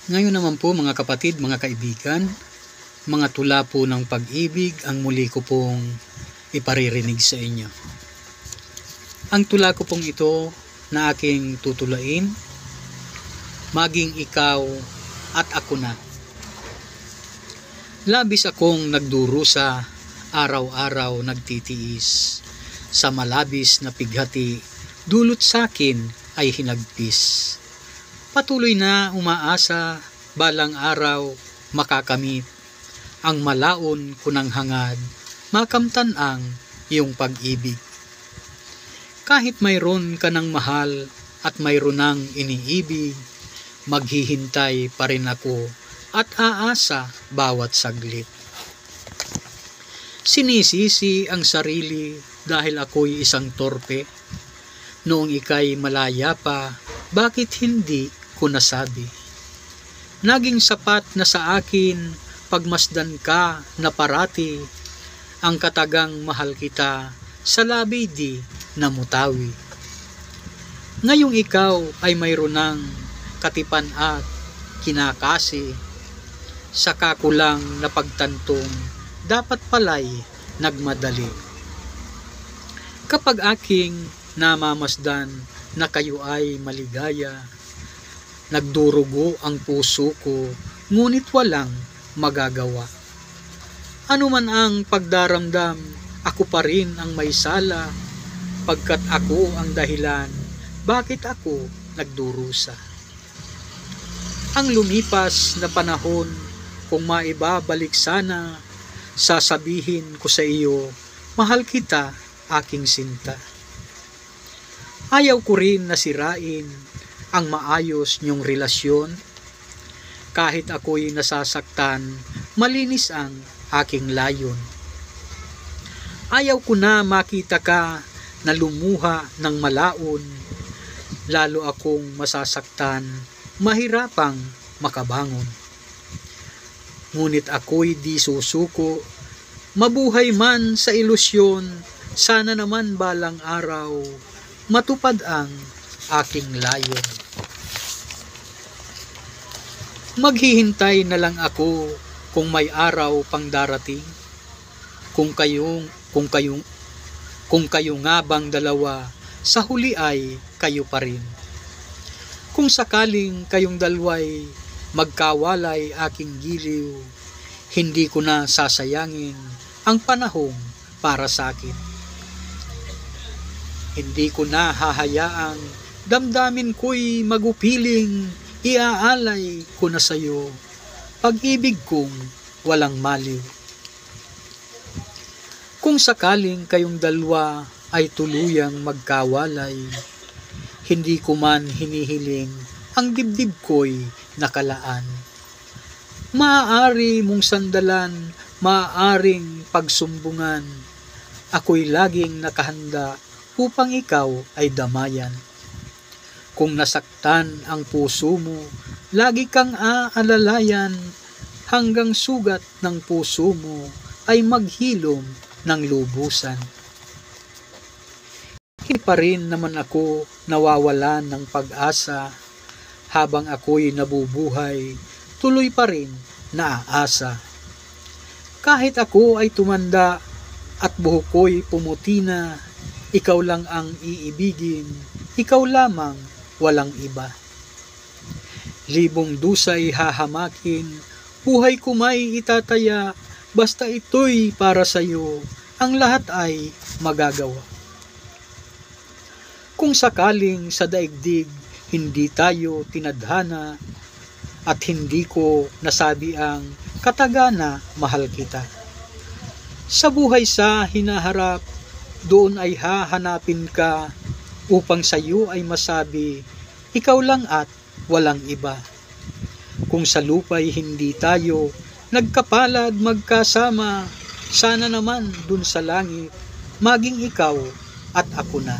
Ngayon naman po mga kapatid, mga kaibigan, mga tula po ng pag-ibig ang muli ko pong iparirinig sa inyo. Ang tula ko pong ito na aking tutulain, maging ikaw at ako na. Labis akong nagdurusa, araw-araw nagtitiis, sa malabis na pighati, dulot sakin ay hinagpis. Patuloy na umaasa, balang araw makakamit, ang malaon ko ng hangad, makamtan ang iyong pag-ibig. Kahit mayroon ka ng mahal at mayroon ng iniibig, maghihintay pa rin ako at aasa bawat saglit. Sinisisi ang sarili dahil ako'y isang torpe. Noong ika'y malaya pa, bakit hindi ko nasabi? Naging sapat na sa akin pagmasdan ka na parati, ang katagang mahal kita sa labi di namutawi. Ngayong ikaw ay mayroon ng katipan at kinakasi, sa kakulang na pagtantong dapat pala'y nagmadali. Kapag aking namamasdan na kayo ay maligaya, nagdurugo ang puso ko, ngunit walang magagawa. Ano man ang pagdaramdam, ako pa rin ang may sala, pagkat ako ang dahilan, bakit ako nagdurusa. Ang lumipas na panahon, kung maibabalik sana, sasabihin ko sa iyo, mahal kita, aking sinta. Ayaw ko rin nasirain ang maayos niyong relasyon. Kahit ako'y nasasaktan, malinis ang aking layon. Ayaw ko na makita ka na lumuha ng malaon, lalo akong masasaktan, mahirapang makabangon. Ngunit ako'y di susuko, mabuhay man sa ilusyon, sana naman balang araw, matupad ang aking layon. Maghihintay na lang ako kung may araw pang darating, kung kayo nga bang dalawa, sa huli ay kayo pa rin. Kung sakaling kayong dalaway magkawalay aking giliw, hindi ko na sasayangin ang panahong para sa akin. Hindi ko na hahayaang damdamin ko'y magupiling, iaalay ko na sa'yo, pag-ibig kong walang maliw. Kung sakaling kayong dalawa ay tuluyang magkawalay, hindi ko man hinihiling ang dibdib ko'y nakalaan. Maaari mong sandalan, maaaring pagsumbungan, ako'y laging nakahanda upang ikaw ay damayan. Kung nasaktan ang puso mo, lagi kang aalalayan, hanggang sugat ng puso mo ay maghilom ng lubusan. Hindi pa rin naman ako nawawalan ng pag-asa, habang ako'y nabubuhay, tuloy pa rin naaasa. Kahit ako ay tumanda at buhok ko'y pumuti na, ikaw lang ang iibigin, ikaw lamang, walang iba. Libong dusay hahamakin, buhay ko may itataya, basta ito'y para sa'yo, ang lahat ay magagawa. Kung sakaling sa daigdig, hindi tayo tinadhana, at hindi ko nasabi ang katagana mahal kita. Sa buhay sa hinaharap, doon ay hahanapin ka, upang sa iyo ay masabi, ikaw lang at walang iba. Kung sa lupa'y hindi tayo nagkapalad magkasama, sana naman dun sa langit, maging ikaw at ako na.